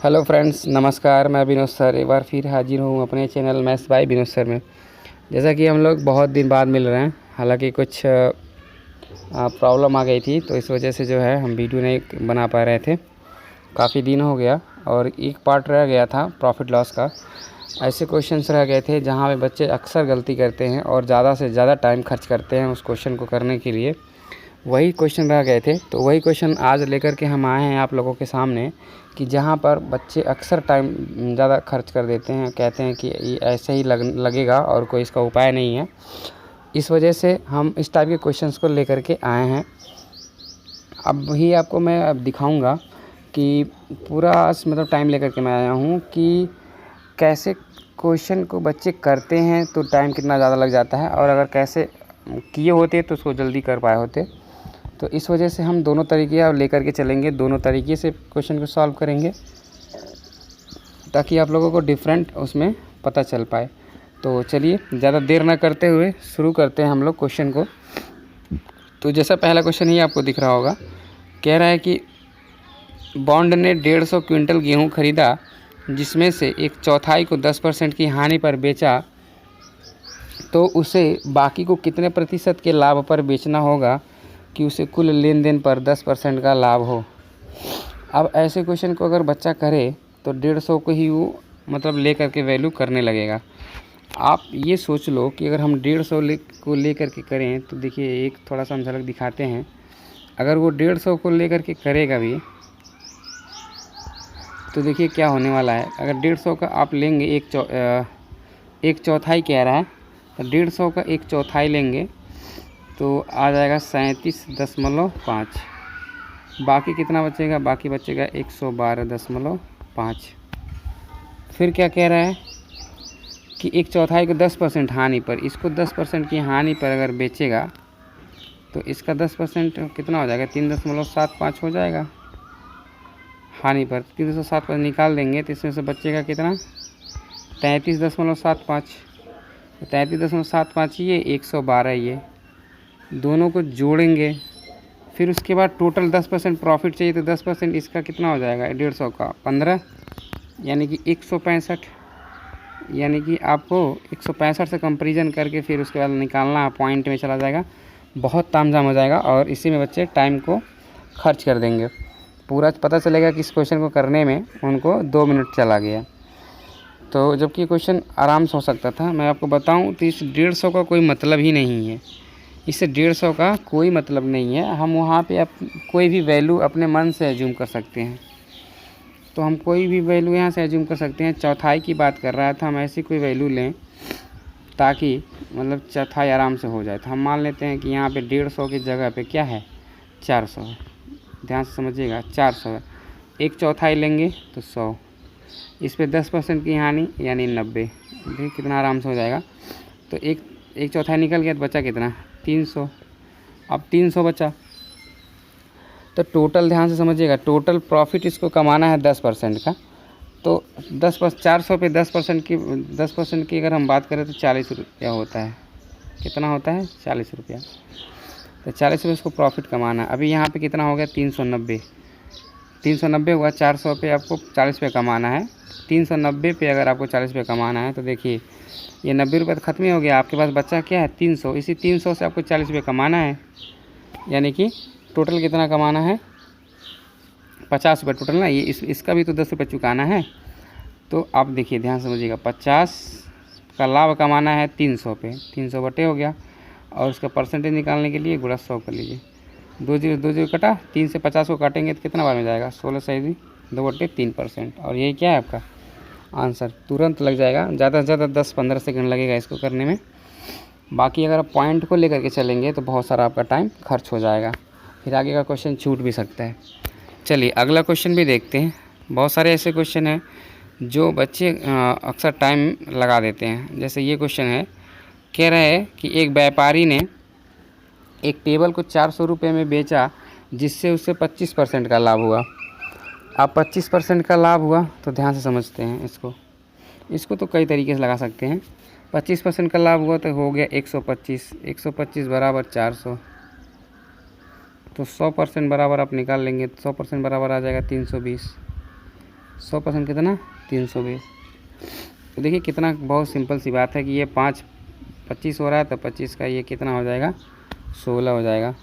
Hello friends, नमस्कार। मैं Vinod sir एक बार फिर हाजिर हूँ अपने channel maths by Vinod sir में। जैसा कि हम लोग बहुत दिन बाद मिल रहे हैं, हालांकि कुछ प्रॉब्लम आ गई थी, तो इस वजह से जो है हम वीडियो नहीं बना पा रहे थे। काफ़ी दिन हो गया और एक पार्ट रह गया था प्रॉफिट लॉस का। ऐसे क्वेश्चंस रह गए थे जहाँ पे बच्चे अक्सर गलती करते हैं और ज़्यादा से ज़्यादा टाइम खर्च करते हैं उस क्वेश्चन को करने के लिए। वही क्वेश्चन रह गए थे, तो वही क्वेश्चन आज लेकर के हम आए हैं आप लोगों के सामने कि जहाँ पर बच्चे अक्सर टाइम ज़्यादा खर्च कर देते हैं, कहते हैं कि ये ऐसे ही लगेगा और कोई इसका उपाय नहीं है। इस वजह से हम इस टाइप के क्वेश्चंस को लेकर के आए हैं। अब ही आपको मैं अब दिखाऊंगा कि पूरा मतलब टाइम लेकर के मैं आया हूँ कि कैसे क्वेश्चन को बच्चे करते हैं तो टाइम कितना ज़्यादा लग जाता है, और अगर कैसे किए होते तो उसको जल्दी कर पाए होते। तो इस वजह से हम दोनों तरीके अब लेकर के चलेंगे, दोनों तरीके से क्वेश्चन को सॉल्व करेंगे ताकि आप लोगों को डिफरेंट उसमें पता चल पाए। तो चलिए ज़्यादा देर ना करते हुए शुरू करते हैं हम लोग क्वेश्चन को। तो जैसा पहला क्वेश्चन ही आपको दिख रहा होगा, कह रहा है कि बॉन्ड ने 150 क्विंटल गेहूँ खरीदा, जिसमें से एक चौथाई को 10% की हानि पर बेचा, तो उसे बाकी को कितने प्रतिशत के लाभ पर बेचना होगा कि उसे कुल लेन देन पर 10% का लाभ हो। अब ऐसे क्वेश्चन को अगर बच्चा करे तो 150 को ही वो मतलब ले करके वैल्यू करने लगेगा। आप ये सोच लो कि अगर हम 150 को ले करके करें तो देखिए एक थोड़ा सा हम झलक दिखाते हैं। अगर वो 150 को ले करके करेगा भी तो देखिए क्या होने वाला है। अगर 150 का आप लेंगे एक चौथाई कह रहा है, तो 150 का एक चौथाई लेंगे तो आ जाएगा 37.5। बाकी कितना बचेगा? बाकी बचेगा 112.5। फिर क्या कह रहा है कि एक चौथाई को 10% हानि पर, इसको 10% की हानि पर अगर बेचेगा तो इसका 10% कितना हो जाएगा? 3.75 हो जाएगा हानि पर। 3.75 निकाल देंगे तो इसमें से बचेगा कितना? 33.75। 33.75 ये 112 ये दोनों को जोड़ेंगे। फिर उसके बाद टोटल 10% प्रॉफिट चाहिए, तो 10% इसका कितना हो जाएगा? 150 का 15, यानी कि 165। यानी कि आपको 165 से कंपैरिजन करके फिर उसके बाद निकालना पॉइंट में चला जाएगा। बहुत तामझाम हो जाएगा और इसी में बच्चे टाइम को खर्च कर देंगे। पूरा पता चलेगा कि इस क्वेश्चन को करने में उनको 2 मिनट चला गया। तो जबकि क्वेश्चन आराम से हो सकता था। मैं आपको बताऊं तो इस 150 का कोई मतलब ही नहीं है। इससे 150 का कोई मतलब नहीं है। हम वहाँ पे कोई भी वैल्यू अपने मन से एज्यूम कर सकते हैं। तो हम कोई भी वैल्यू यहाँ से एज्यूम कर सकते हैं। चौथाई की बात कर रहा था, हम ऐसी कोई वैल्यू लें ताकि मतलब चौथाई आराम से हो जाए। तो हम मान लेते हैं कि यहाँ पे 150 की जगह पे क्या है? 400 है। ध्यान से समझिएगा, 400 है। एक चौथाई लेंगे तो 100, इस पे 10% की हानि यानी 90। देखिए कितना आराम से हो जाएगा। तो एक चौथाई निकल गया तो बचा कितना? 300। अब 300 बचा तो टोटल ध्यान से समझिएगा, टोटल प्रॉफिट इसको कमाना है 10% का। तो 400 पे 10% की अगर हम बात करें तो 40 रुपया होता है। कितना होता है? 40 रुपया। तो 40 रुपये इसको प्रॉफिट कमाना है। अभी यहाँ पे कितना हो गया? 390। 390 हुआ। 400 पे आपको 40 रुपये कमाना है। 390 पे अगर आपको 40 रुपये कमाना है तो देखिए ये 90 रुपये तो ख़त्म ही हो गया। आपके पास बच्चा क्या है? 300। इसी 300 से आपको 40 रुपये कमाना है, यानी कि टोटल कितना कमाना है? 50 रुपये टोटल ना। ये इसका भी तो 10 रुपये चुकाना है। तो आप देखिए ध्यान समझिएगा, 50 का लाभ कमाना है 300 पे। 300 बटे हो गया और उसका परसेंटेज निकालने के लिए गुणा 100 कर लीजिए। 2 0 कटा, 3 से 50 को काटेंगे तो कितना बार में जाएगा? 16 सही 2/3%। और यही क्या है आपका आंसर। तुरंत लग जाएगा। ज़्यादा से ज़्यादा 10-15 सेकंड लगेगा इसको करने में। बाकी अगर आप पॉइंट को लेकर के चलेंगे तो बहुत सारा आपका टाइम खर्च हो जाएगा, फिर आगे का क्वेश्चन छूट भी सकता है। चलिए अगला क्वेश्चन भी देखते हैं। बहुत सारे ऐसे क्वेश्चन हैं जो बच्चे अक्सर टाइम लगा देते हैं। जैसे ये क्वेश्चन है, कह रहे हैं कि एक व्यापारी ने एक टेबल को 400 रुपये में बेचा, जिससे उसे 25% का लाभ हुआ। अब 25% का लाभ हुआ तो ध्यान से समझते हैं इसको तो कई तरीके से लगा सकते हैं। 25% का लाभ हुआ तो हो गया 125। 125 बराबर 400, तो 100% बराबर आप निकाल लेंगे तो 100% बराबर आ जाएगा 320। 100% कितना 320। तो देखिए कितना बहुत सिंपल सी बात है कि ये 5 25 हो रहा है तो 25 का ये कितना हो जाएगा 16 हो जाएगा।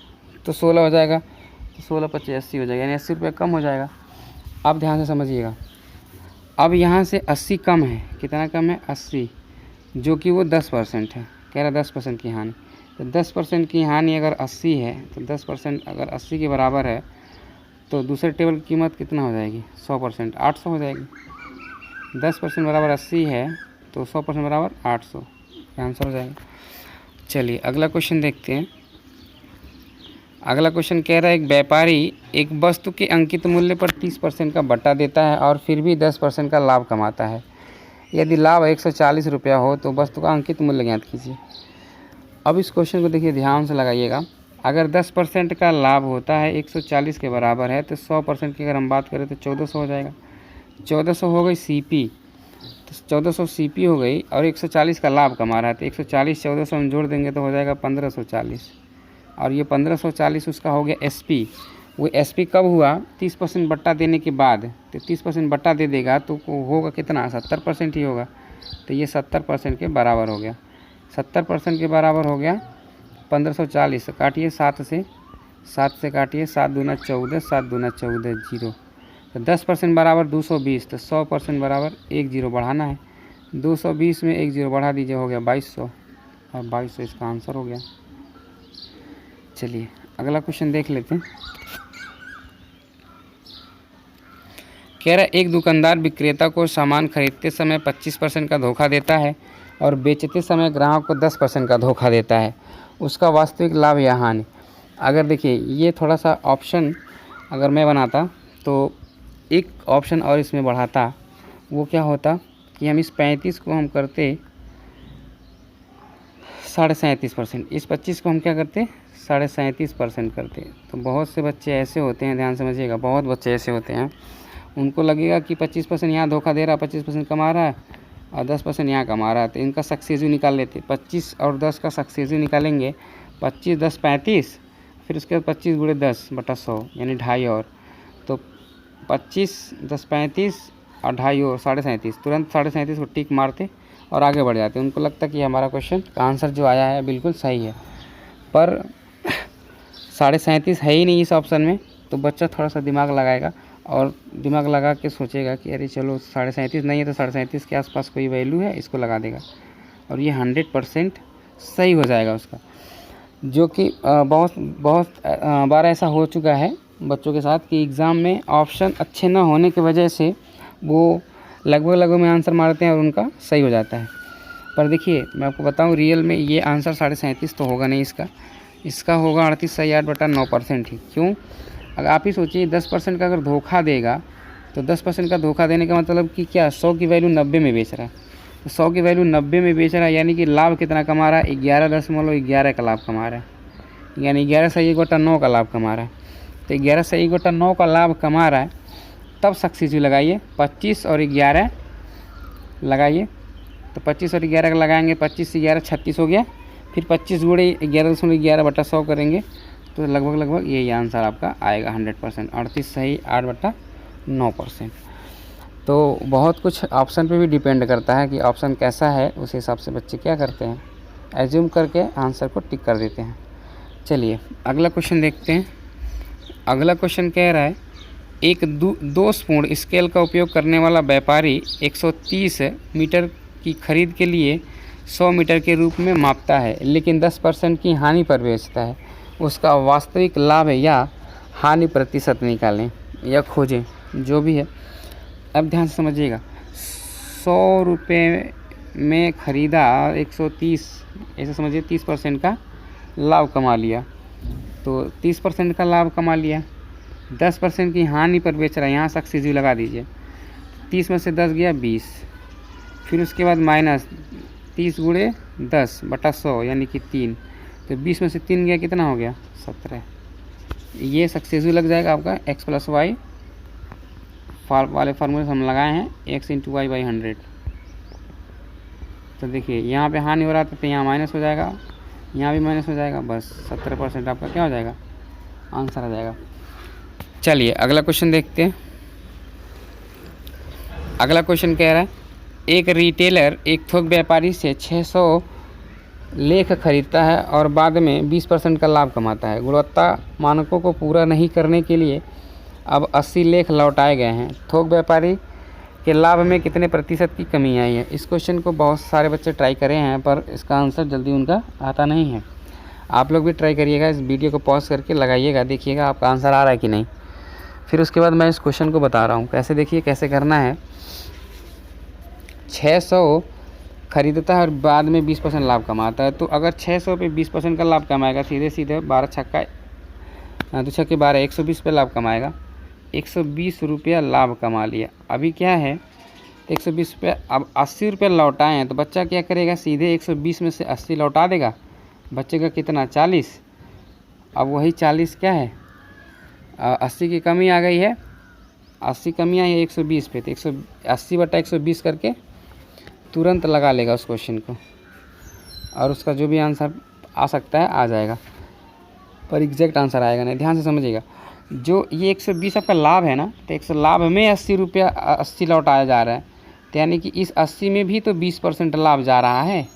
तो 16 हो जाएगा तो 16 25 80 हो जाएगा, यानी 80 रुपये कम हो जाएगा। अब ध्यान से समझिएगा, अब यहाँ से 80 कम है, कितना कम है 80, जो कि वो 10% है, कह रहा 10% की हानि। तो 10% की हानि अगर 80 है तो 10% अगर 80 के बराबर है तो दूसरे टेबल की कीमत कितना हो जाएगी 100% 800 हो जाएगी। 10% बराबर 80 है तो 100% बराबर 800, आंसर हो जाएगा। चलिए अगला क्वेश्चन देखते हैं। अगला क्वेश्चन कह रहा है एक व्यापारी एक वस्तु के अंकित मूल्य पर 30% का बट्टा देता है और फिर भी 10% का लाभ कमाता है। यदि लाभ 140 रुपया हो तो वस्तु का अंकित मूल्य ज्ञात कीजिए। अब इस क्वेश्चन को देखिए ध्यान से लगाइएगा। अगर 10% का लाभ होता है 140 के बराबर है तो 100% की अगर हम बात करें तो 1400 हो जाएगा। 1400 हो गई CP, तो 1400 CP हो गई और 140 का लाभ कमा रहा है तो 140 1400 हम जोड़ देंगे तो हो जाएगा 1540, और ये 1540 उसका हो गया SP। वो SP कब हुआ 30% बट्टा देने के बाद, तो 30% बट्टा दे देगा तो होगा कितना 70% ही होगा, तो ये 70% के बराबर हो गया। 70% के बराबर हो गया 1540, काटिए 7 से काटिए, 7 दूना 14, 7 दूना 14 जीरो, तो 10% बराबर 220, तो 100% बराबर 1 जीरो बढ़ाना है। 220 में 1 जीरो बढ़ा दीजिए, हो गया 2200, और 2200 इसका आंसर हो गया। चलिए अगला क्वेश्चन देख लेते हैं। कह रहा है एक दुकानदार विक्रेता को सामान खरीदते समय 25% का धोखा देता है और बेचते समय ग्राहक को 10% का धोखा देता है, उसका वास्तविक लाभ या हानि। अगर देखिए ये थोड़ा सा ऑप्शन अगर मैं बनाता तो एक ऑप्शन और इसमें बढ़ाता, वो क्या होता कि हम इस 35 को हम करते 37.5%, इस 25 को हम क्या करते 37.5% करते। तो बहुत से बच्चे ऐसे होते हैं, ध्यान समझिएगा, बहुत बच्चे ऐसे होते हैं, उनको लगेगा कि 25% यहाँ धोखा दे रहा है, 25% कमा रहा है और 10% यहाँ कमा रहा है, तो इनका सक्सेसिव निकाल लेते। 25 और 10 का सक्सेसिव निकालेंगे, 25 10 35, फिर उसके बाद 25 गुणे 10 बटा 100 यानी 2.5 और, तो 25 10 35 और 2.5 और 37.5, तुरंत 37.5 को टिक मारते और आगे बढ़ जाते। उनको लगता कि हमारा क्वेश्चन का आंसर जो आया है बिल्कुल सही है, पर 37.5 है ही नहीं इस ऑप्शन में। तो बच्चा थोड़ा सा दिमाग लगाएगा और दिमाग लगा के सोचेगा कि अरे चलो 37.5 नहीं है तो 37.5 के आसपास कोई वैल्यू है, इसको लगा देगा, और ये 100% सही हो जाएगा उसका। जो कि बहुत बार ऐसा हो चुका है बच्चों के साथ कि एग्ज़ाम में ऑप्शन अच्छे ना होने की वजह से वो लगभग में आंसर मारते हैं और उनका सही हो जाता है। पर देखिए मैं आपको बताऊं रियल में ये आंसर 37.5 तो होगा नहीं, इसका होगा 38 सही 8/9% ही। क्यों? अगर आप ही सोचिए 10% का अगर धोखा देगा तो 10% का धोखा देने का मतलब कि क्या 100 की वैल्यू 90 में बेच रहा है, तो 100 की वैल्यू 90 में बेच रहा है, यानी कि लाभ कितना कमा रहा है 11.11 का लाभ कमा रहा है, यानी 11 सही 1/9 का लाभ कमा रहा है। तो 11 सही 1/9 का लाभ कमा रहा है, तब सक्सेसिव लगाइए 25 और 11 लगाइए, तो 25 और 11 का लगाएंगे, 25 से 11 36 हो गया, फिर 25 गुणे 11.11 बटा 100 करेंगे तो लगभग यही आंसर आपका आएगा 100%, 38 सही 8/9%। तो बहुत कुछ ऑप्शन पे भी डिपेंड करता है कि ऑप्शन कैसा है, उस हिसाब से बच्चे क्या करते हैं, एज्यूम करके आंसर को टिक कर देते हैं। चलिए अगला क्वेश्चन देखते हैं। अगला क्वेश्चन कह रहा है एक दोषपूर्ण स्केल का उपयोग करने वाला व्यापारी 130 मीटर की खरीद के लिए 100 मीटर के रूप में मापता है, लेकिन 10% की हानि पर बेचता है, उसका वास्तविक लाभ या हानि प्रतिशत निकालें या खोजें, जो भी है। अब ध्यान से समझिएगा, 100 रुपये में ख़रीदा 130, ऐसे समझिए 30% का लाभ कमा लिया, तो 30% का लाभ कमा लिया, 10% की हानि पर बेच रहा है, यहाँ सक्सेसिव लगा दीजिए। 30 में से 10 गया 20, फिर उसके बाद माइनस 30 गुणे 10 बटा 100 यानी कि 3, तो 20 में से 3 गया कितना हो गया 17। ये सक्सेसिव लग जाएगा आपका x + y वाले फार्मूले हम लगाए हैं, x × y/100। तो देखिए यहाँ पे हानि हो रहा था तो यहाँ माइनस हो जाएगा, यहाँ भी माइनस हो जाएगा, बस 17% आपका क्या हो जाएगा आंसर आ जाएगा। चलिए अगला क्वेश्चन देखते हैं। अगला क्वेश्चन कह रहा है एक रिटेलर एक थोक व्यापारी से 600 लेख खरीदता है और बाद में 20% का लाभ कमाता है। गुणवत्ता मानकों को पूरा नहीं करने के लिए अब 80 लेख लौटाए गए हैं। थोक व्यापारी के लाभ में कितने प्रतिशत की कमी आई है। इस क्वेश्चन को बहुत सारे बच्चे ट्राई करे हैं पर इसका आंसर जल्दी उनका आता नहीं है। आप लोग भी ट्राई करिएगा, इस वीडियो को पॉज करके लगाइएगा, देखिएगा आपका आंसर आ रहा है कि नहीं। फिर उसके बाद मैं इस क्वेश्चन को बता रहा हूँ कैसे, देखिए कैसे करना है। 600 खरीदता है और बाद में 20% लाभ कमाता है। तो अगर 600 पे 20% का लाभ कमाएगा, सीधे सीधे 12 छक्का 12 120 पे लाभ कमाएगा। 120 रुपया लाभ कमा लिया। अभी क्या है 120 रुपया, अब 80 रुपया लौटाए हैं तो बच्चा क्या करेगा, सीधे 120 में से 80 लौटा देगा, बचेगा कितना 40। अब वही 40 क्या है 80 की कमी आ गई है, 80 कमी आई है 120 पे, तो 180 बटा 120 करके तुरंत लगा लेगा उस क्वेश्चन को और उसका जो भी आंसर आ सकता है आ जाएगा, पर एग्जैक्ट आंसर आएगा नहीं। ध्यान से समझिएगा, जो ये 120 आपका लाभ है ना, तो 100 लाभ में 80 रुपया 80 लौटाया जा रहा है, तो यानी कि इस 80 में भी तो 20% लाभ जा रहा है,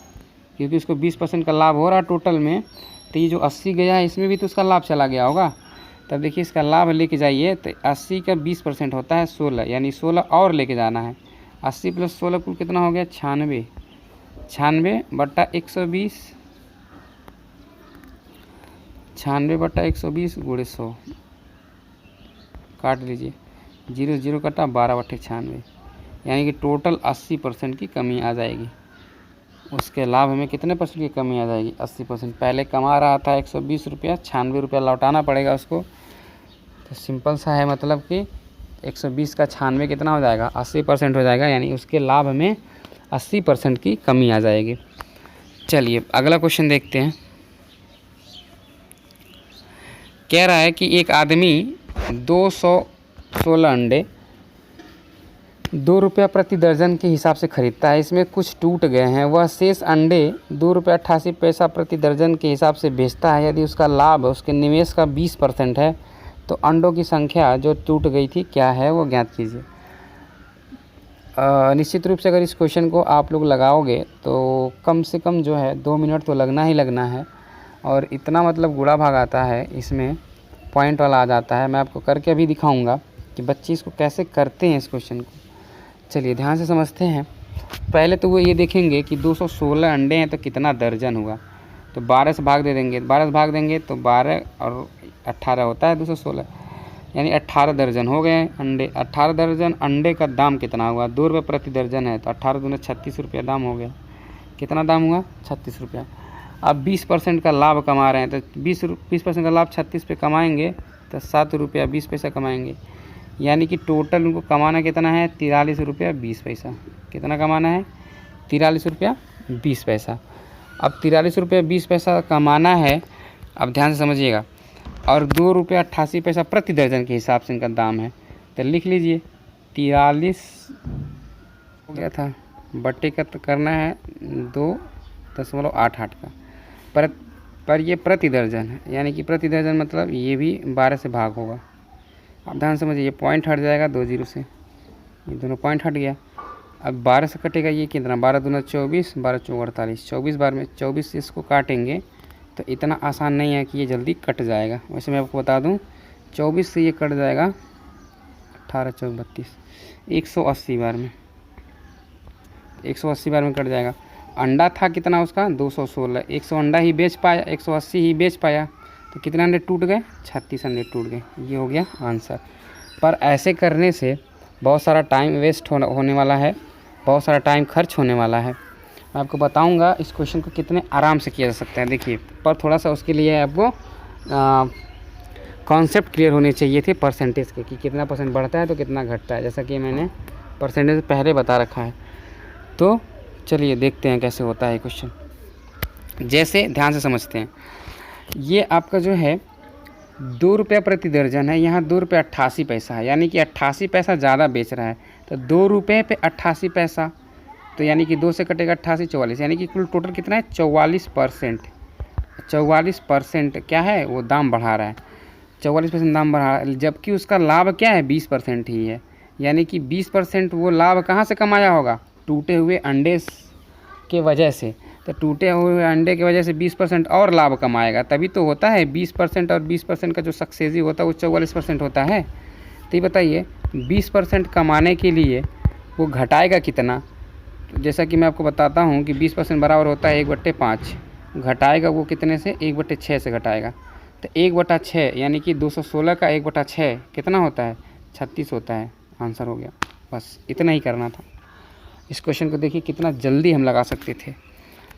क्योंकि उसको 20% का लाभ हो रहा है टोटल में, तो ये जो 80 गया है इसमें भी तो उसका लाभ चला गया होगा। तब देखिए इसका लाभ लेके जाइए तो 80 का 20% होता है 16, यानी 16 और लेके जाना है। 80 + 16 कुल कितना हो गया 96, 96 बटा 120, 96 बटा 120 गुणे 100, काट लीजिए, 0 0 कटा 12 बटे 96, यानी कि टोटल 80% की कमी आ जाएगी। उसके लाभ में कितने परसेंट की कमी आ जाएगी 80%। पहले कमा रहा था 120 रुपया, 96 रुपया लौटाना पड़ेगा उसको। तो सिंपल सा है, मतलब कि 120 का 96 कितना हो जाएगा 80% हो जाएगा, यानी उसके लाभ में 80% की कमी आ जाएगी। चलिए अगला क्वेश्चन देखते हैं। कह रहा है कि एक आदमी 216 अंडे 2 रुपया प्रति दर्जन के हिसाब से खरीदता है। इसमें कुछ टूट गए हैं, वह शेष अंडे 2 रुपया 88 पैसा प्रति दर्जन के हिसाब से बेचता है। यदि उसका लाभ उसके निवेश का 20% है तो अंडों की संख्या जो टूट गई थी क्या है वो ज्ञात कीजिए। निश्चित रूप से अगर इस क्वेश्चन को आप लोग लगाओगे तो कम से कम जो है 2 मिनट तो लगना ही लगना है, और इतना मतलब गुणा भाग आता है, इसमें पॉइंट वाला आ जाता है। मैं आपको करके अभी दिखाऊंगा कि बच्चे इसको कैसे करते हैं इस क्वेश्चन को। चलिए ध्यान से समझते हैं। पहले तो वो ये देखेंगे कि 216 अंडे हैं तो कितना दर्जन हुआ, तो 12 से भाग दे देंगे, 12 से भाग देंगे तो 12 और 18 होता है 216, यानी 18 दर्जन हो गए अंडे। 18 दर्जन अंडे का दाम कितना हुआ 2 रुपये प्रति दर्जन है, तो 18 दूने 36 रुपया दाम हो गया। कितना दाम हुआ 36 रुपया। अब 20% का लाभ कमा रहे हैं, तो 20% का लाभ 36 पे कमाएंगे तो 7 रुपया 20 पैसा कमाएंगे, यानी कि टोटल उनको कमाना कितना है 43 रुपया 20 पैसा। कितना कमाना है 43 रुपया 20 पैसा। अब 43 रुपया 20 पैसा कमाना है, अब ध्यान से समझिएगा, और 2 रुपया 88 पैसा प्रति दर्जन के हिसाब से इनका दाम है, तो लिख लीजिए 43 हो गया था, बट्टे का तो करना है 2.88 का, पर ये प्रति दर्जन है, यानी कि प्रति दर्जन मतलब ये भी 12 से भाग होगा। अब ध्यान समझिए, ये पॉइंट हट जाएगा 2 0 से, ये दोनों पॉइंट हट गया। अब 12 से कटेगा ये कितना 12 दूना 24, 12 चौक 48, 24 बार में 24 से इसको काटेंगे तो इतना आसान नहीं है कि ये जल्दी कट जाएगा। वैसे मैं आपको बता दूं 24 से ये कट जाएगा 18 चौक 32, 180 बार में, 180 बार में कट जाएगा। अंडा था कितना उसका 216, 100 अंडा ही बेच पाया, 180 ही बेच पाया, तो कितने अंडे टूट गए 36 अंडे टूट गए। ये हो गया आंसर। पर ऐसे करने से बहुत सारा टाइम वेस्ट होने वाला है, बहुत सारा टाइम खर्च होने वाला है। मैं आपको बताऊंगा इस क्वेश्चन को कितने आराम से किया जा सकता है। देखिए, पर थोड़ा सा उसके लिए आपको कॉन्सेप्ट क्लियर होने चाहिए थे परसेंटेज के, कि कितना परसेंट बढ़ता है तो कितना घटता है, जैसा कि मैंने परसेंटेज पहले बता रखा है। तो चलिए देखते हैं कैसे होता है क्वेश्चन। जैसे ध्यान से समझते हैं, ये आपका जो है 2 रुपया प्रति दर्जन है, यहाँ 2 रुपये 88 पैसा है, यानी कि 88 पैसा ज़्यादा बेच रहा है, तो 2 रुपये पे 88 पैसा, तो यानी कि 2 से कटेगा 88 44, यानी कि कुल टोटल कितना है 44%। 44% क्या है वो दाम बढ़ा रहा है, 44% दाम बढ़ा रहा है, जबकि उसका लाभ क्या है 20% ही है, यानी कि 20% वो लाभ कहाँ से कमाया होगा, टूटे हुए अंडे के वजह से। तो टूटे हुए अंडे की वजह से 20% और लाभ कमाएगा, तभी तो होता है 20% और 20% का जो सक्सेसी होता है वो 44% होता है। तो ये बताइए 20% कमाने के लिए वो घटाएगा कितना। तो जैसा कि मैं आपको बताता हूँ कि 20% बराबर होता है 1/5, घटाएगा वो कितने से, 1/6 से घटाएगा। तो 1/6 यानी कि 216 का 1/6 कितना होता है, 36 होता है। आंसर हो गया, बस इतना ही करना था। इस क्वेश्चन को देखिए कितना जल्दी हम लगा सकते थे,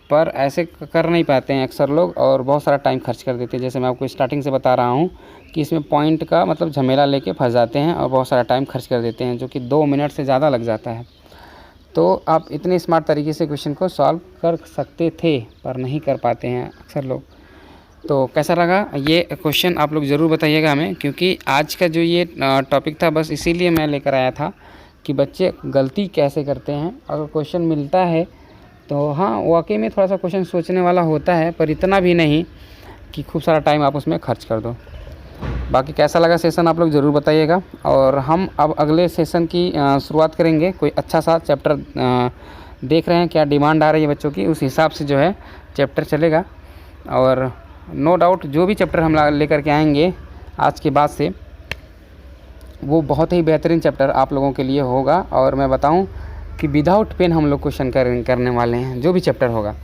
पर ऐसे कर नहीं पाते हैं अक्सर लोग और बहुत सारा टाइम खर्च कर देते हैं। जैसे मैं आपको स्टार्टिंग से बता रहा हूँ कि इसमें पॉइंट का मतलब झमेला लेके फंस जाते हैं और बहुत सारा टाइम खर्च कर देते हैं, जो कि 2 मिनट से ज़्यादा लग जाता है। तो आप इतने स्मार्ट तरीके से क्वेश्चन को सॉल्व कर सकते थे, पर नहीं कर पाते हैं अक्सर लोग। तो कैसा लगा ये क्वेश्चन आप लोग ज़रूर बताइएगा हमें, क्योंकि आज का जो ये टॉपिक था बस इसीलिए मैं लेकर आया था कि बच्चे गलती कैसे करते हैं। अगर क्वेश्चन मिलता है तो हाँ वाकई में थोड़ा सा क्वेश्चन सोचने वाला होता है, पर इतना भी नहीं कि खूब सारा टाइम आप उसमें खर्च कर दो। बाकी कैसा लगा सेशन आप लोग ज़रूर बताइएगा, और हम अब अगले सेशन की शुरुआत करेंगे। कोई अच्छा सा चैप्टर देख रहे हैं क्या डिमांड आ रही है बच्चों की, उस हिसाब से जो है चैप्टर चलेगा। और नो डाउट जो भी चैप्टर हम लेकर के आएंगे आज के बाद से वो बहुत ही बेहतरीन चैप्टर आप लोगों के लिए होगा। और मैं बताऊं कि विदाउट पेन हम लोग क्वेश्चन करने वाले हैं जो भी चैप्टर होगा।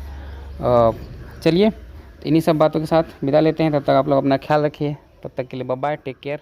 चलिए इन्हीं सब बातों के साथ विदा लेते हैं, तब तक आप लोग अपना ख्याल रखिए। तब तक के लिए बाय बाय, टेक केयर।